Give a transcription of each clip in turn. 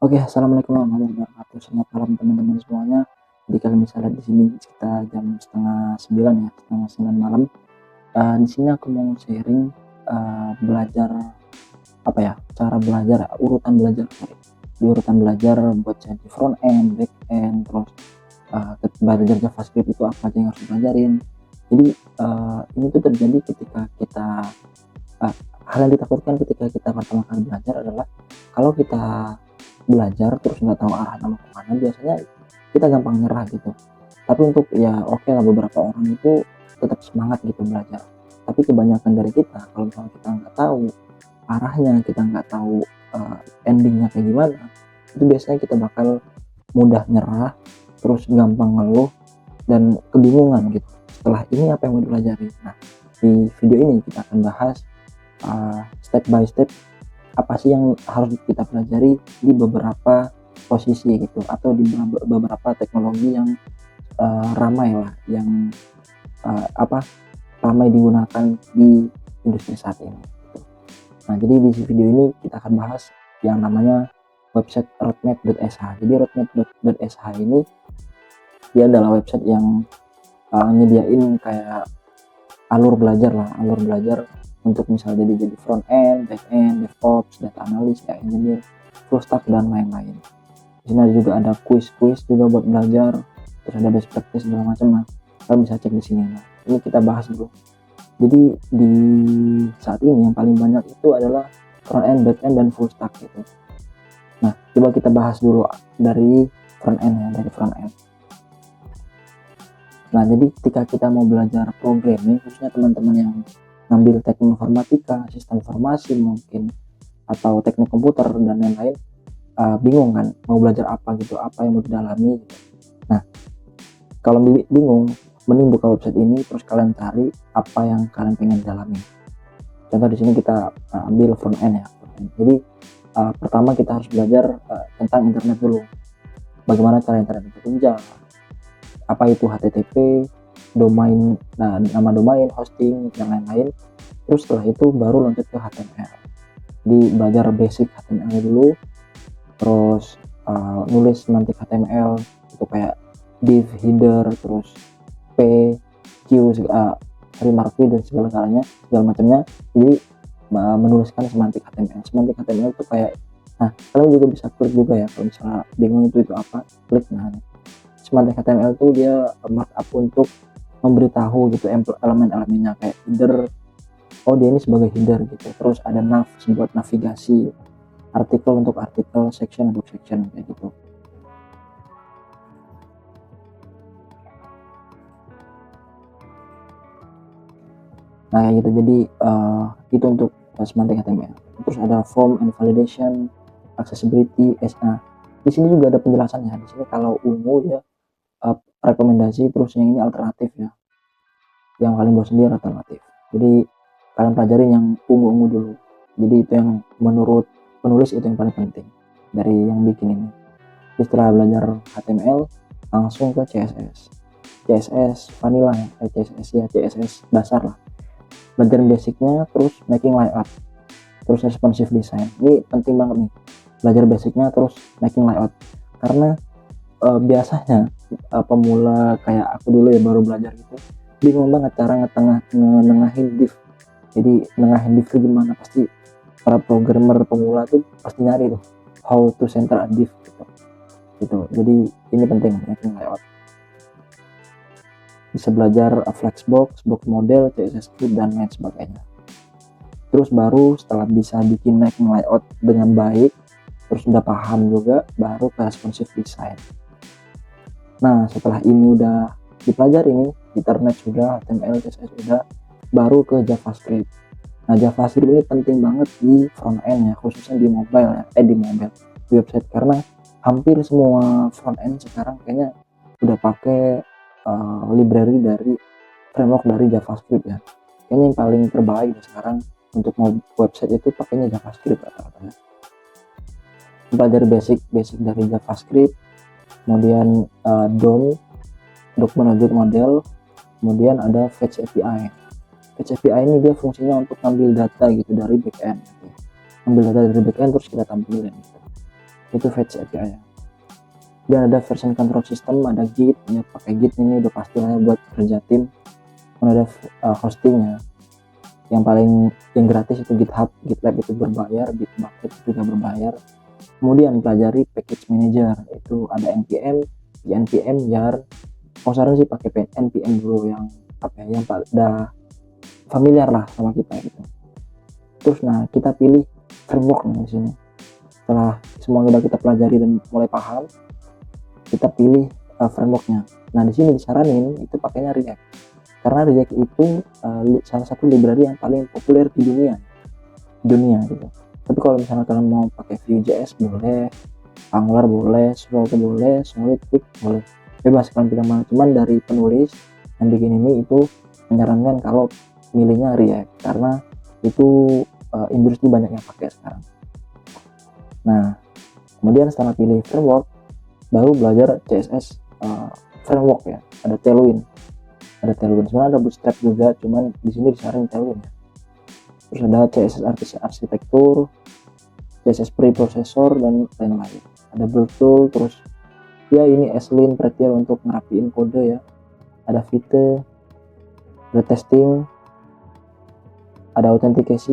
Oke, assalamualaikum warahmatullahi wabarakatuh. Selamat malam teman-teman semuanya. Jadi kalian bisa lihat di sini kita jam setengah 9 ya, setengah 9 malam. Di sini aku mau sharing belajar apa ya, cara belajar, urutan belajar, sorry. Di urutan belajar buat jadi front end, back end, terus belajar JavaScript itu apa aja yang harus dipelajarin. Jadi ini tuh terjadi ketika kita uh, hal yang ditakutkan ketika kita pertama kali belajar adalah kalau kita belajar terus nggak tahu arahnya mau kemana, biasanya kita gampang nyerah gitu. Tapi untuk ya oke lah, beberapa orang itu tetap semangat gitu belajar. Tapi kebanyakan dari kita, kalau misalnya kita nggak tahu arahnya, kita nggak tahu endingnya kayak gimana, itu biasanya kita bakal mudah nyerah, terus gampang ngeluh dan kebingungan gitu. Setelah ini apa yang mau dipelajari? Nah, di video ini kita akan bahas step by step apa sih yang harus kita pelajari di beberapa posisi gitu, atau di beberapa teknologi yang ramai lah, yang ramai digunakan di industri saat ini gitu. Nah, jadi di video ini kita akan bahas yang namanya website roadmap.sh. Jadi roadmap.sh ini dia adalah website yang nyediain kayak alur belajar untuk misalnya jadi front end, back end, DevOps, data analyst, ya engineer, full stack dan lain-lain. Di sini juga ada quiz juga buat belajar, terus ada best practice segala macam. Nah, kalian bisa cek di sini. Nah, ini kita bahas dulu. Jadi di saat ini yang paling banyak itu adalah front end, back end, dan full stack gitu. Nah, coba kita bahas dulu dari front end ya, dari front end. Nah, jadi ketika kita mau belajar programming, khususnya teman-teman yang ngambil teknik informatika, sistem informasi mungkin, atau teknik komputer dan lain-lain, bingung kan mau belajar apa gitu, apa yang mau didalami gitu. Nah, kalau bingung, mending buka website ini terus kalian cari apa yang kalian pengen dalami. Contoh di sini kita ambil front end ya. Jadi pertama kita harus belajar tentang internet dulu. Bagaimana cara internet itu berjalan, apa itu HTTP, domain, nah nama domain, hosting, dan lain-lain. Terus setelah itu baru lanjut ke HTML. Di belajar basic HTML dulu, terus nulis semantik HTML itu kayak div, header, terus p, q, remark dan segala macamnya. Jadi menuliskan semantik HTML. Semantik HTML itu kayak, nah kalian juga bisa klik juga ya kalau misalnya bingung itu apa, klik. Nah, semantik HTML itu dia markup untuk memberitahu gitu elemen-elemennya, kayak header, oh dia ini sebagai header gitu, terus ada nav buat navigasi, artikel untuk artikel, section untuk section, kayak gitu. Nah kayak gitu. Jadi itu untuk semantik HTML. Terus ada form and validation, accessibility, SA. Di sini juga ada penjelasannya. Di sini kalau ungu ya rekomendasi, terus yang ini alternatif ya, yang kalian buat sendiri alternatif. Jadi kalian pelajarin yang ungu-ungu dulu. Jadi itu yang menurut penulis itu yang paling penting dari yang bikin ini. Jadi setelah belajar HTML langsung ke CSS vanilla ya, CSS dasar lah. Belajar basicnya, terus making layout, terus responsive design. Ini penting banget nih, belajar basicnya terus making layout, karena biasanya pemula kayak aku dulu ya, baru belajar gitu, bingung banget cara nengahin div. Jadi nengahin div itu gimana, pasti para programmer pemula tuh pasti nyari tuh how to center a div gitu. Jadi ini penting, making layout. Bisa belajar flexbox, box model, CSS script, dan lain sebagainya. Terus baru setelah bisa bikin making layout dengan baik, terus udah paham juga, baru ke responsive design. Nah setelah ini udah dipelajari nih, internet sudah, HTML, CSS sudah, baru ke JavaScript. Nah JavaScript ini penting banget di front end ya, khususnya di mobile ya, di website, karena hampir semua front end sekarang kayaknya udah pakai library dari framework dari JavaScript ya. Kayaknya yang paling terbaik sekarang untuk website itu pakainya JavaScript rata-ratanya. Belajar basic dari JavaScript, kemudian DOM, document object model, kemudian ada Fetch API. Fetch API ini dia fungsinya untuk ngambil data gitu dari backend gitu. Ambil data dari backend terus kita tampilin gitu. itu Fetch API ya. Dan ada version control system, ada Git ya, pakai Git ini udah pasti lah buat kerja tim. Kemudian ada hostingnya, yang gratis itu GitHub, GitLab itu berbayar, Bitbucket juga berbayar. Kemudian pelajari package manager, itu ada npm, npm, yarn. Saran sih pakai npm dulu yang yang pada familiar lah sama kita gitu. Terus nah kita pilih framework di sini. Setelah semua udah kita pelajari dan mulai paham, kita pilih frameworknya. Nah di sini disaranin itu pakainya React, karena React itu salah satu library yang paling populer di dunia gitu. Tapi kalau misalnya kalian mau pakai Vue.js boleh, Angular boleh, Svelte boleh, Solid, Quick boleh, bebas kalian pilih mana. Cuman dari penulis yang bikin ini itu menyarankan kalau milihnya React, karena itu industri banyak yang pakai sekarang. Nah kemudian setelah pilih framework, baru belajar CSS framework ya. Ada Tailwind, sebenarnya ada Bootstrap juga, cuman di sini disarankan Tailwind ya. Terus ada CSS arsitektur, CSS preprocessor dan lain-lain. Ada build tool, terus ya ini Aslin Prettier untuk ngerapiin kode ya. Ada Vite, ada testing, ada autentikasi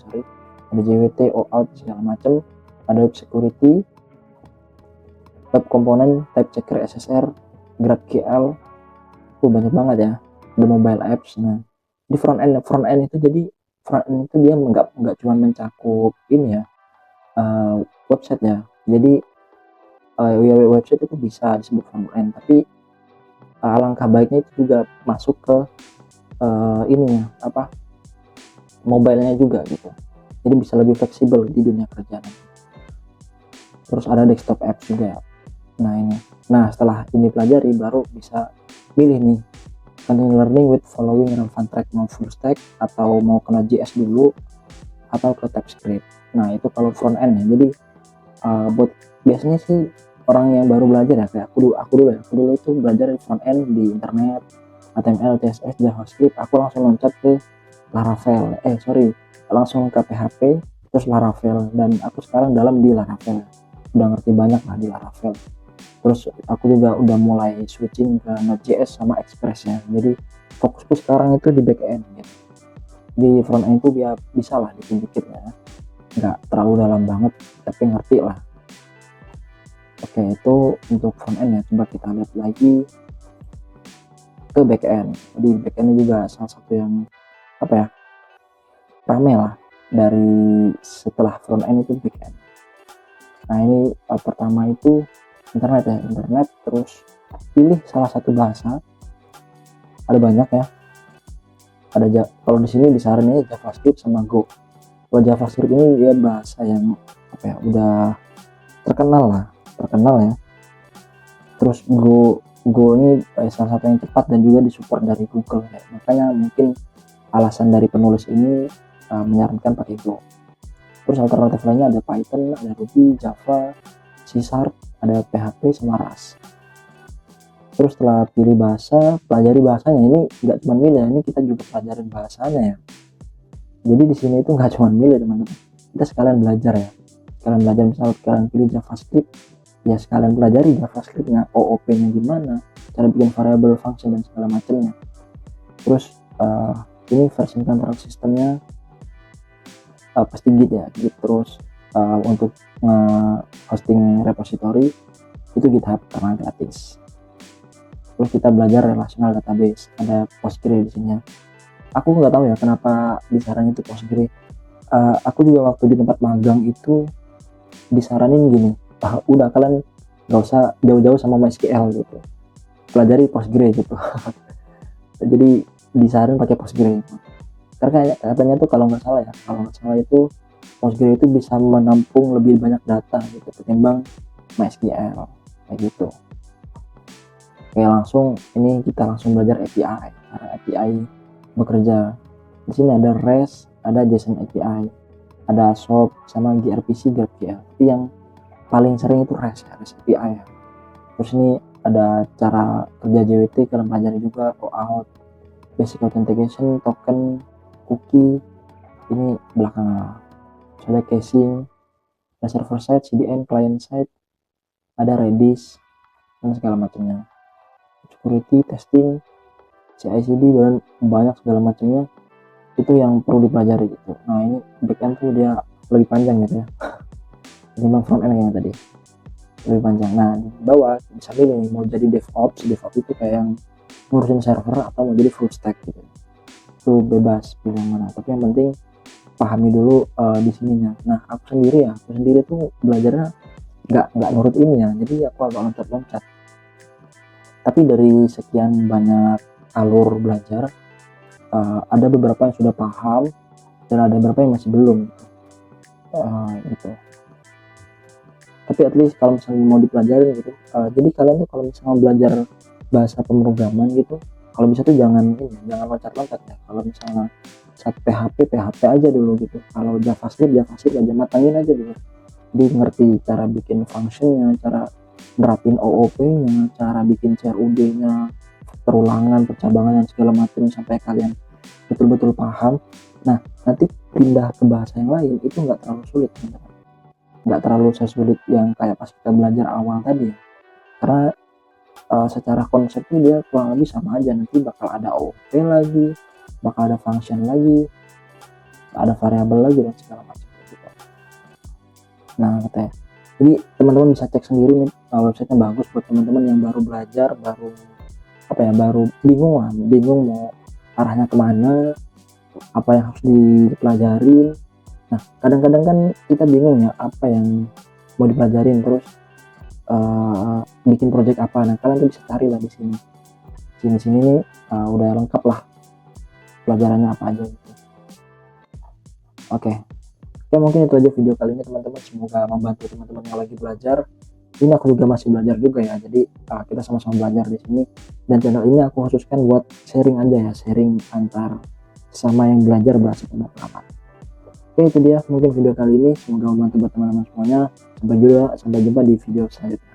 sorry, ada JWT, OAuth segala macam. Ada web security, web component, type checker, SSR, GraphQL, banyak banget ya. Ada mobile apps. Nah di front end itu, jadi front end itu dia nggak cuma mencakup ini ya, website ya. Jadi website itu bisa disebut front end, tapi alangkah baiknya itu juga masuk ke ininya apa, mobile-nya juga gitu. Jadi bisa lebih fleksibel di dunia kerjaan. Terus ada desktop apps juga. Nah setelah ini pelajari baru bisa pilih nih, continue learning with following relevant track, mau full stack atau mau kena JS dulu atau ke TypeScript. Nah itu kalau front end ya. Jadi buat biasanya sih orang yang baru belajar ya, kayak aku dulu itu belajar di front end di internet, HTML, CSS, JavaScript. Aku langsung loncat ke Laravel, langsung ke PHP terus Laravel, dan aku sekarang dalam di Laravel, udah ngerti banyak lah di Laravel. Terus aku juga udah mulai switching ke Node.js sama Express ya. Jadi fokusku sekarang itu di backend gitu. Di front end itu dia bisa lah dikit-dikit ya, nggak terlalu dalam banget tapi ngerti lah. Oke, itu untuk front end ya. Coba kita lihat lagi ke backend. Di backend juga salah satu yang rame lah dari setelah front end itu backend. Nah ini pertama itu internet, terus pilih salah satu bahasa. Ada banyak ya. Kalau di sini disaranin JavaScript sama Go. Kalau JavaScript ini dia bahasa yang udah terkenal ya. Terus Go ini salah satu yang cepat dan juga disupport dari Google ya. Makanya mungkin alasan dari penulis ini menyarankan pakai Go. Terus alternatif lainnya ada Python, ada Ruby, Java, C#, ada PHP sama Rust. Terus setelah pilih bahasa, pelajari bahasanya. Ini nggak cuma milih, ini kita juga pelajarin bahasanya ya. Jadi di sini itu nggak cuma milih teman-teman, kita sekalian belajar ya. Sekalian belajar, misal kalian pilih JavaScript, ya sekalian pelajari JavaScript-nya, OOP-nya gimana, cara bikin variable, function dan segala macamnya. Terus ini version control systemnya pasti Git ya, Git. Terus untuk hosting repository itu GitHub karena gratis. Terus kita belajar relational database, ada Postgre di sini. Aku nggak tahu ya kenapa disaranin itu Postgre. Aku juga waktu di tempat magang itu disaranin gini, udah kalian nggak usah jauh-jauh sama MySQL gitu, pelajari Postgre gitu. Jadi disaranin pakai Postgre gitu. Karena katanya tuh kalau nggak salah itu Postgre itu bisa menampung lebih banyak data gitu ketimbang MySQL kayak gitu. Oke, kita langsung belajar API. Cara API bekerja. Di sini ada REST, ada JSON API, ada SOAP sama gRPC, GraphQL. Tapi yang paling sering itu REST API ya. Terus ini ada cara kerja JWT, kalian pelajari juga, OAuth, basic authentication, token, cookie, ini belakangan. Terus ada caching, ada server side, CDN, client side, ada Redis dan segala macamnya, security, testing, CI/CD dan banyak segala macamnya, itu yang perlu dipelajari gitu. Nah ini backend tuh dia lebih panjang gitu ya ketimbang front end yang tadi, lebih panjang. Nah di bawah bisa milih nih, mau jadi DevOps itu kayak yang ngurusin server atau mau jadi full stack gitu, itu bebas pilih yang mana, tapi yang penting pahami dulu di sininya. Nah aku sendiri tuh belajarnya nggak nurut ini ya, jadi aku agak loncat-loncat, tapi dari sekian banyak alur belajar ada beberapa yang sudah paham dan ada beberapa yang masih belum gitu. Tapi at least kalau misalnya mau dipelajarin gitu, jadi kalian tuh kalau misalnya belajar bahasa pemrograman gitu, kalau bisa tuh jangan loncat-loncat ya. Kalau misalnya saat PHP aja dulu gitu, kalau JavaScript aja, matangin aja dulu, jadi ngerti cara bikin functionnya, cara nerapin OOP-nya, cara bikin CRUD-nya, perulangan, percabangan dan segala macam sampai kalian betul-betul paham. Nah nanti pindah ke bahasa yang lain itu nggak terlalu sulit, nggak terlalu sesulit yang kayak pas kita belajar awal tadi ya. Karena secara konsepnya dia kurang lebih sama aja, nanti bakal ada OOP lagi, bakal ada function lagi, ada variabel lagi dan segala macam gitu. Nah katanya, jadi teman-teman bisa cek sendiri nih, websitenya bagus buat teman-teman yang baru belajar, baru bingung mau arahnya kemana, apa yang harus dipelajarin. Nah kadang-kadang kan kita bingung ya apa yang mau dipelajarin, terus bikin project apa. Nah kalian tuh bisa cari lah di sini nih, udah lengkap lah pelajarannya apa aja gitu. Oke, mungkin itu aja video kali ini teman-teman, semoga membantu teman-teman yang lagi belajar. Ini aku juga masih belajar juga ya, jadi kita sama-sama belajar di sini, dan channel ini aku khususkan buat sharing aja ya, sharing antar sama yang belajar bahasa pemrograman. Oke, itu dia mungkin video kali ini, semoga membantu buat teman-teman semuanya. Sampai jumpa di video selanjutnya.